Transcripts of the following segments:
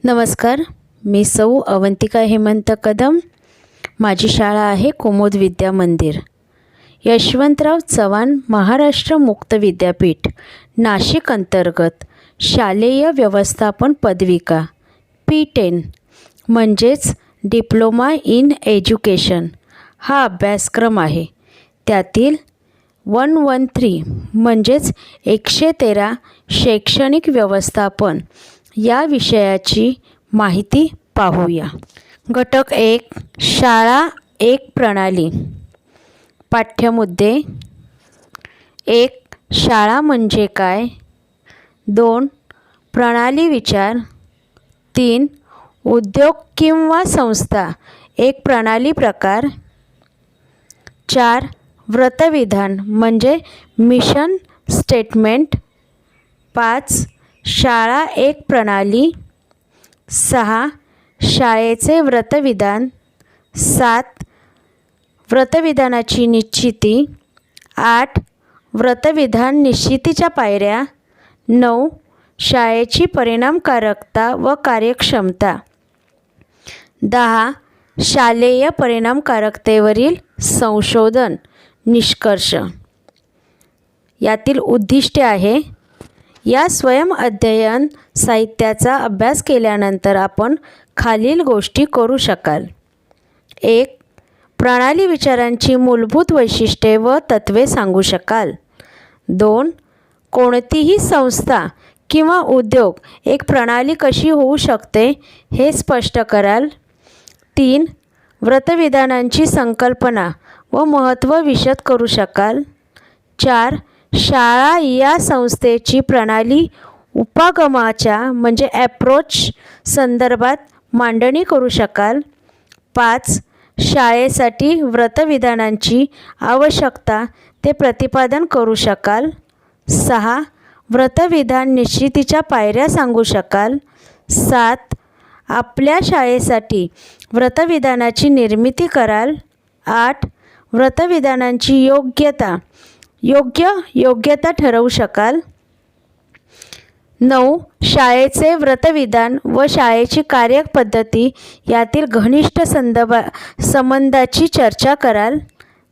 नमस्कार, मी सौ अवंतिका हेमंत कदम। माझी शाळा आहे कुमुद विद्या मंदिर, यशवंतराव चव्हाण महाराष्ट्र मुक्त विद्यापीठ, नाशिक अंतर्गत शालेय व्यवस्थापन पदविका P10 म्हणजेच डिप्लोमा इन एज्युकेशन हा अभ्यासक्रम आहे। त्यातील 113 म्हणजेच 113 शैक्षणिक व्यवस्थापन या विषयाची माहिती पाहूया। घटक 1 शाळा एक प्रणाली। पाठ्यमुद्दे 1 शाळा म्हणजे काय, 2 प्रणाली विचार, 3 उद्योग किंवा संस्था एक प्रणाली प्रकार, 4 व्रतविधान म्हणजे मिशन स्टेटमेंट, 5 शाळा एक प्रणाली, 6 शाळेचे व्रतविधान, 7 व्रतविधानाची निश्चिती, 8 व्रतविधान निश्चितीच्या पायऱ्या, 9 शाळेची परिणामकारकता व कार्यक्षमता, 10 शालेय परिणामकारकतेवरील संशोधन निष्कर्ष। यातील उद्दिष्टे आहे, या स्वयंअध्ययन साहित्याचा अभ्यास केल्यानंतर आपण खालील गोष्टी करू शकाल। 1 प्रणाली विचारांची मूलभूत वैशिष्ट्ये व तत्त्वे सांगू शकाल। 2 कोणतीही संस्था किंवा उद्योग एक प्रणाली कशी होऊ शकते हे स्पष्ट कराल। 3 व्रतविधानांची संकल्पना व महत्त्व विशद करू शकाल। 4 शाळा या संस्थेची प्रणाली उपागमाच्या म्हणजे ॲप्रोच संदर्भात मांडणी करू शकाल। 5 शाळेसाठी व्रतविधानांची आवश्यकता ते प्रतिपादन करू शकाल। 6 व्रतविधान निश्चितीच्या पायऱ्या सांगू शकाल। 7 आपल्या शाळेसाठी व्रतविधानाची निर्मिती कराल। 8 व्रतविधानांची योग्यता ठरवू शकाल। 9 शाळेचे व्रतविधान व शाळेची कार्यपद्धती यातील घनिष्ठ संबंधाची चर्चा कराल।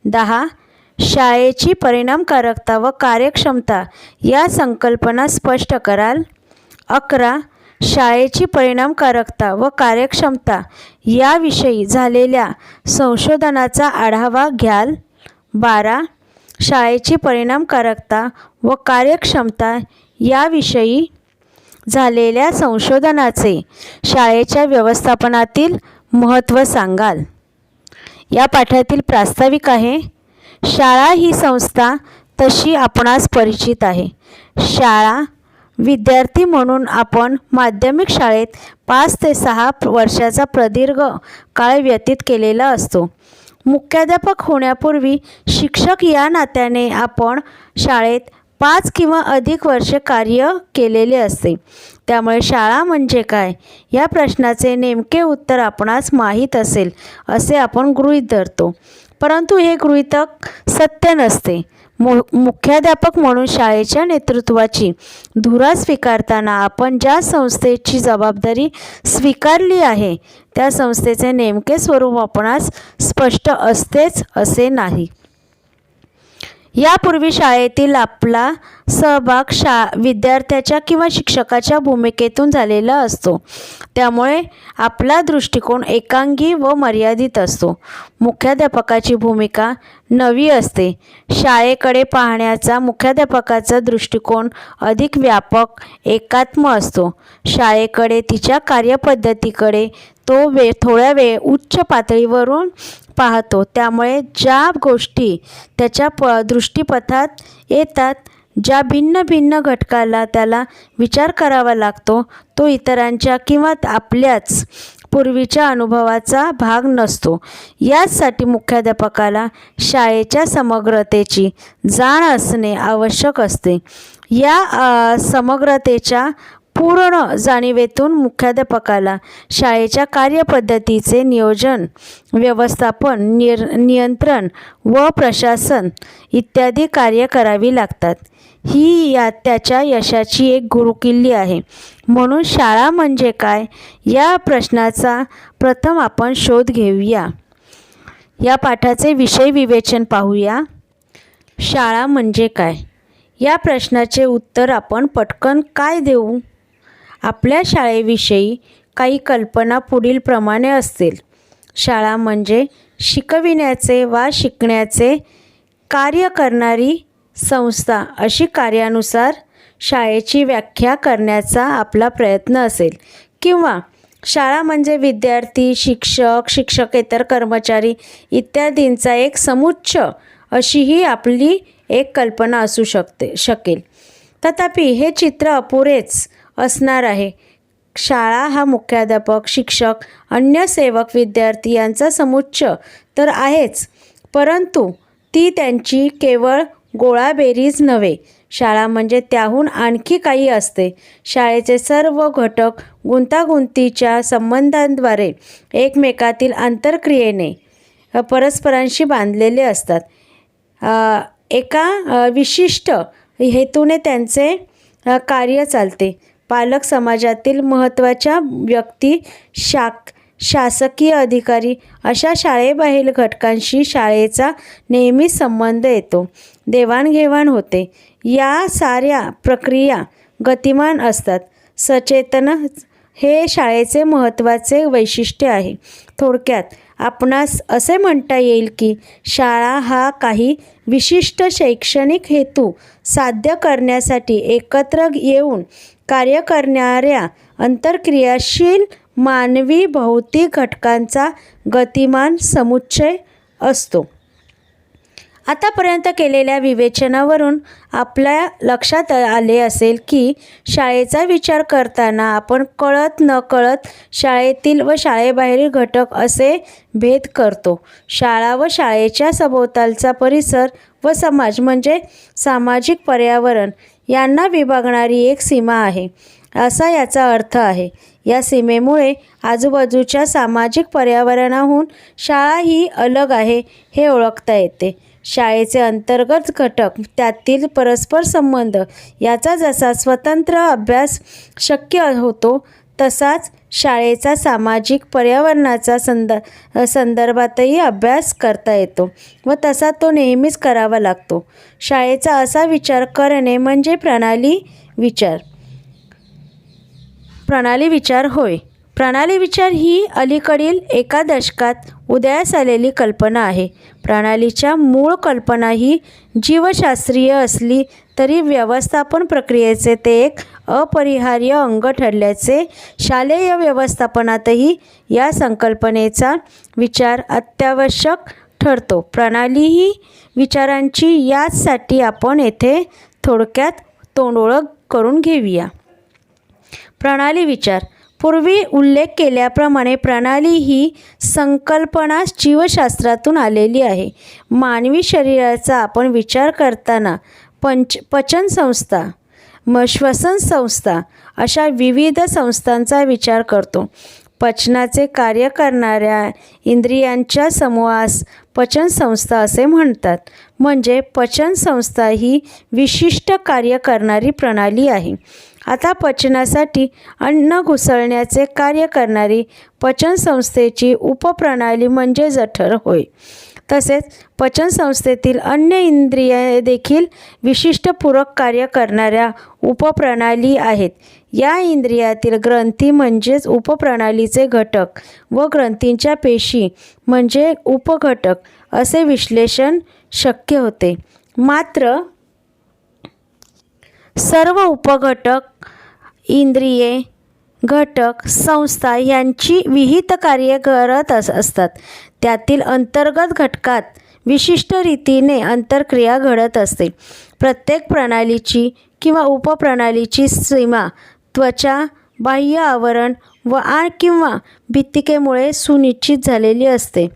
10 शाळेची परिणामकारकता व कार्यक्षमता या संकल्पना स्पष्ट कराल। 11 शाळेची परिणामकारकता व कार्यक्षमता याविषयी झालेल्या संशोधनाचा आढावा घ्याल। 12 शाळेची परिणामकारकता व कार्यक्षमता याविषयी झालेल्या संशोधनाचे शाळेच्या व्यवस्थापनातील महत्त्व सांगाल। या पाठातील प्रास्ताविक आहे, शाळा ही संस्था तशी आपणास परिचित आहे। शाळा विद्यार्थी म्हणून आपण माध्यमिक शाळेत 5 ते 6 वर्षाचा प्रदीर्घ काळ व्यतीत केलेला असतो। मुख्याध्यापक होण्यापूर्वी शिक्षक या नात्याने आपण शाळेत 5 किंवा अधिक वर्षे कार्य केलेले असते। त्यामुळे शाळा म्हणजे काय या प्रश्नाचे नेमके उत्तर आपणास माहीत असेल असे आपण गृहीत धरतो, परंतु हे गृहीतक सत्य नसते। मुख्याध्यापक म्हणून शाळेच्या नेतृत्वाची धुरा स्वीकारताना आपण ज्या संस्थेची जबाबदारी स्वीकारली आहे त्या संस्थेचे नेमके स्वरूप आपणास स्पष्ट असतेच असे नाही। यापूर्वी शाळेतील आपला सहभाग विद्यार्थ्याच्या किंवा शिक्षकाच्या भूमिकेतून झालेला असतो, त्यामुळे आपला दृष्टिकोन एकांगी व मर्यादित असतो। मुख्याध्यापकाची भूमिका नवी असते। शाळेकडे पाहण्याचा मुख्याध्यापकाचा दृष्टिकोन अधिक व्यापक एकात्म असतो। शाळेकडे तिच्या कार्यपद्धतीकडे तो थोड्या वेळ उच्च पातळीवरून पाहतो, त्यामुळे ज्या गोष्टी त्याच्या दृष्टिपथात येतात, ज्या भिन्न भिन्न घटकाला त्याला विचार करावा लागतो, तो इतरांच्या किंवा आपल्याच पूर्वीच्या अनुभवाचा भाग नसतो। यासाठी मुख्याध्यापकाला शाळेच्या समग्रतेची जाण असणे आवश्यक असते। या समग्रतेच्या पूर्ण जाणीवेतून मुख्याध्यापकाला शाळेच्या कार्यपद्धतीचे नियोजन, व्यवस्थापन, नियंत्रण व प्रशासन इत्यादी कार्य करावी लागतात। ही त्याच्या यशाची एक गुरुकिल्ली आहे. म्हणून शाळा म्हणजे काय या प्रश्नाचा प्रथम आपण शोध घेऊया. या पाठाचे विषय विवेचन पाहूया. शाळा म्हणजे काय या प्रश्नाचे उत्तर आपण पटकन काय देऊ. आपल्या शाळेविषयी काही कल्पना पुढीलप्रमाणे असतील. शाळा म्हणजे शिकविण्याचे वा शिकण्याचे कार्य करणारी संस्था अशी कार्यानुसार शाळेची व्याख्या करण्याचा आपला प्रयत्न असेल. किंवा शाळा म्हणजे विद्यार्थी, शिक्षक, शिक्षकेतर कर्मचारी इत्यादींचा एक समुच्चय अशीही आपली एक कल्पना असू शकेल. तथापि हे चित्र अपुरेच असणार आहे. शाळा हा मुख्याध्यापक, शिक्षक, अन्य सेवक, विद्यार्थी यांचा समुच्चय तर आहेच, परंतु ती त्यांची केवळ गोळाबेरीज नव्हे. शाळा म्हणजे त्याहून आणखी काही असते. शाळेचे सर्व घटक गुंतागुंतीच्या संबंधांद्वारे एकमेकातील आंतरक्रियेने परस्परांशी बांधलेले असतात. एका विशिष्ट हेतूने त्यांचे कार्य चालते. पालक, समाजातील महत्त्वाच्या व्यक्ती, शासकीय अधिकारी अशा शाळेबाहेरील घटकांशी शाळेचा नेहमीच संबंध येतो. देवाणघेवाण होते. या साऱ्या प्रक्रिया गतिमान असतात. सचेतन हे शाळेचे महत्त्वाचे वैशिष्ट्य आहे. थोडक्यात आपणास असे म्हणता येईल की शाळा हा काही विशिष्ट शैक्षणिक हेतू साध्य करण्यासाठी एकत्र येऊन कार्य करणाऱ्या आंतरक्रियाशील मानवी भौतिक घटकांचा गतिमान समुच्चय असतो. आतापर्यंत केलेल्या विवेचनावरून आपल्या लक्षात आले असेल की शाळेचा विचार करताना आपण कळत नकळत शाळेतील व शाळेबाहेरील घटक असे भेद करतो. शाळा व शाळेच्या सभोवतालचा परिसर व समाज म्हणजे सामाजिक पर्यावरण यांना विभागणारी एक सीमा आहे असा याचा अर्थ आहे. या सीमेमुळे आजूबाजूच्या सामाजिक पर्यावरणाहून शाळा ही अलग आहे हे ओळखता येते. शाळेचे अंतर्गत घटक, त्यातील परस्पर संबंध याचा जसा स्वतंत्र अभ्यास शक्य होतो तसाच शाळेचा सामाजिक पर्यावरणाचा संदर्भातही अभ्यास करता येतो व तसा तो नेहमीच करावा लागतो. शाळेचा असा विचार करणे म्हणजे प्रणाली विचार होय. प्रणाली विचार ही अलीकडील एका दशकात उदयास आलेली कल्पना आहे. प्रणालीच्या मूळ कल्पना ही जीवशास्त्रीय असली तरी व्यवस्थापन प्रक्रियेचे ते एक अपरिहार्य अंग ठरल्याचे शालेय व्यवस्थापनातही या संकल्पनेचा विचार अत्यावश्यक ठरतो. प्रणाली ही विचारांची याचसाठी आपण येथे थोडक्यात तोंडओळख करून घेऊया. प्रणाली विचार. पूर्वी उल्लेख केल्याप्रमाणे प्रणाली ही संकल्पना जीवशास्त्रातून आलेली आहे. मानवी शरीराचा आपण विचार करताना पचनसंस्था, श्वसन संस्था अशा विविध संस्थांचा विचार करतो. पचनाचे कार्य करणाऱ्या इंद्रियांच्या समूहास पचनसंस्था असे म्हणतात. म्हणजे पचनसंस्था ही विशिष्ट कार्य करणारी प्रणाली आहे. आता पचनासाठी अन्न घुसळण्याचे कार्य करणारी पचनसंस्थेची उपप्रणाली म्हणजे जठर होय. तसेच पचनसंस्थेतील अन्य इंद्रिये देखील विशिष्ट पूरक कार्य करणाऱ्या उपप्रणाली आहेत. या इंद्रियातील ग्रंथी म्हणजेच उपप्रणालीचे घटक व ग्रंथींच्या पेशी म्हणजे उपघटक असे विश्लेषण शक्य होते. मात्र सर्व उपघटक, इंद्रिये, घटक, संस्था यांची विहित कार्य करत असतात. त्यातील अंतर्गत घटकात विशिष्ट रीतीने आंतरक्रिया घडत असते. प्रत्येक प्रणालीची किंवा उपप्रणालीची सीमा त्वचा, बाह्य आवरण व किंवा भित्तिकेमुळे सुनिश्चित झालेली असते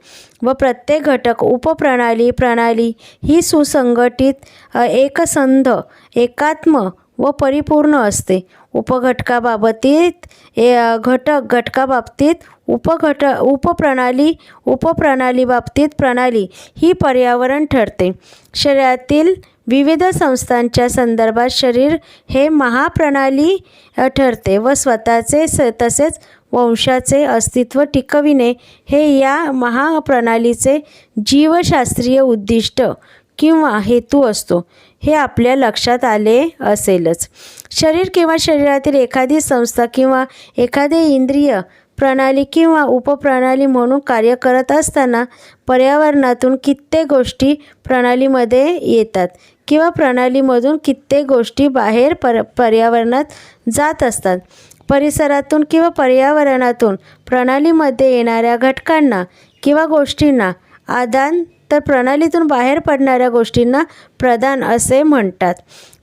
व प्रत्येक घटक, प्रणाली ही सुसंघटित, एकसंध, एकात्म व परिपूर्ण असते. घटकाबाबतीत उपप्रणाली बाबतीत प्रणाली ही पर्यावरण ठरते. शरीरातील विविध संस्थांच्या संदर्भात शरीर हे महाप्रणाली ठरते व स्वतःचे तसेच वंशाचे अस्तित्व टिकविणे हे या महाप्रणालीचे जीवशास्त्रीय उद्दिष्ट किंवा हेतू असतो हे आपल्या लक्षात आले असेलच. शरीर किंवा शरीरातील एखादी संस्था किंवा एखादे इंद्रिय प्रणाली किंवा उपप्रणाली म्हणून कार्य करत असताना पर्यावरणातून कित्येक गोष्टी प्रणालीमध्ये येतात किंवा प्रणालीमधून कित्येक गोष्टी बाहेर पर्यावरणात जात असतात. परिसरातून किंवा पर्यावरणातून प्रणालीमध्ये येणाऱ्या घटकांना किंवा गोष्टींना आदान तर प्रणालीतून बाहेर पडणाऱ्या गोष्टींना प्रदान असे म्हणतात.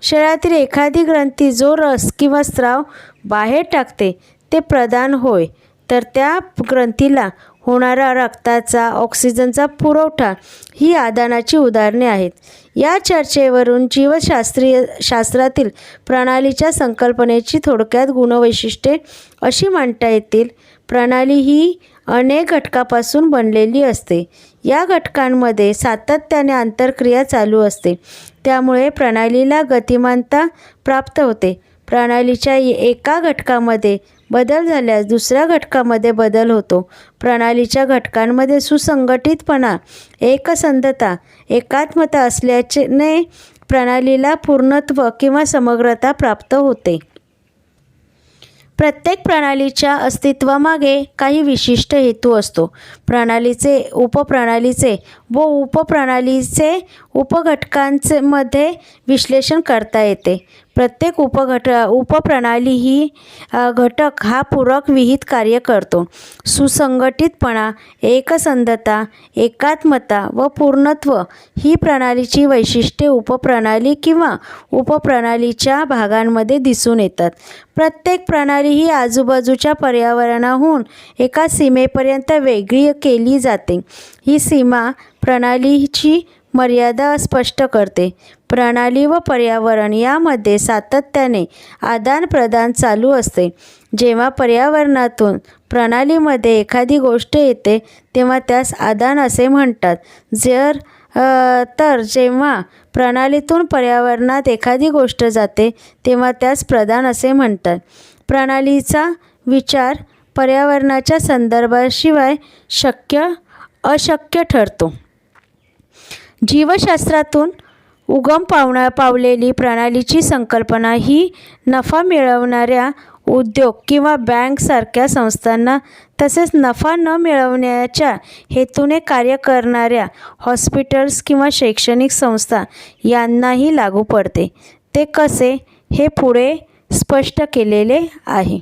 शरीरातील एखादी ग्रंथी जो रस किंवा स्राव बाहेर टाकते ते प्रदान होय, तर त्या ग्रंथीला होणारा रक्ताचा ऑक्सिजनचा पुरवठा ही आदानाची उदाहरणे आहेत. या चर्चेवरून जीवशास्त्रातील प्रणालीच्या संकल्पनेची थोडक्यात गुणवैशिष्ट्ये अशी म्हणता येतील. प्रणाली ही अनेक घटकापासून बनलेली असते. या घटकांमध्ये सातत्याने आंतरक्रिया चालू असते, त्यामुळे प्रणालीला गतिमानता प्राप्त होते. प्रणालीच्या एका घटकामध्ये बदल झाल्यास दुसऱ्या घटकामध्ये बदल होतो. प्रणालीच्या घटकांमध्ये सुसंघटितपणा, एकसंधता, एकात्मता असल्याने प्रणालीला पूर्णत्व किंवा समग्रता प्राप्त होते. प्रत्येक प्रणालीच्या अस्तित्वामागे काही विशिष्ट हेतू असतो. प्रणालीचे, उपप्रणालीचे व उपप्रणालीचे उपघटकांमध्ये विश्लेषण करता येते. प्रत्येक उपप्रणाली ही घटक हा पूरक विहित कार्य करतो. सुसंघटितपणा, एकसंधता, एकात्मता व पूर्णत्व ही प्रणालीची वैशिष्ट्ये उपप्रणाली किंवा उपप्रणालीच्या भागांमध्ये दिसून येतात. प्रत्येक प्रणाली ही आजूबाजूच्या पर्यावरणाहून एका सीमेपर्यंत वेगळी केली जाते. ही सीमा प्रणालीची मर्यादा स्पष्ट करते. प्रणाली व पर्यावरण यामध्ये सातत्याने आदानप्रदान चालू असते. जेव्हा पर्यावरणातून प्रणालीमध्ये एखादी गोष्ट येते तेव्हा त्यास आदान असे म्हणतात. तर जेव्हा प्रणालीतून पर्यावरणात एखादी गोष्ट जाते तेव्हा त्यास प्रदान असे म्हणतात. प्रणालीचा विचार पर्यावरणाच्या संदर्भाशिवाय अशक्य ठरतो. जीवशास्त्रातून उगम पावलेली प्रणालीची संकल्पना ही नफा मिळवणाऱ्या उद्योग किंवा बँकसारख्या संस्थांना तसेच नफा न मिळवण्याच्या हेतूने कार्य करणाऱ्या हॉस्पिटल्स किंवा शैक्षणिक संस्था यांनाही लागू पडते. ते कसे हे पुढे स्पष्ट केलेले आहे.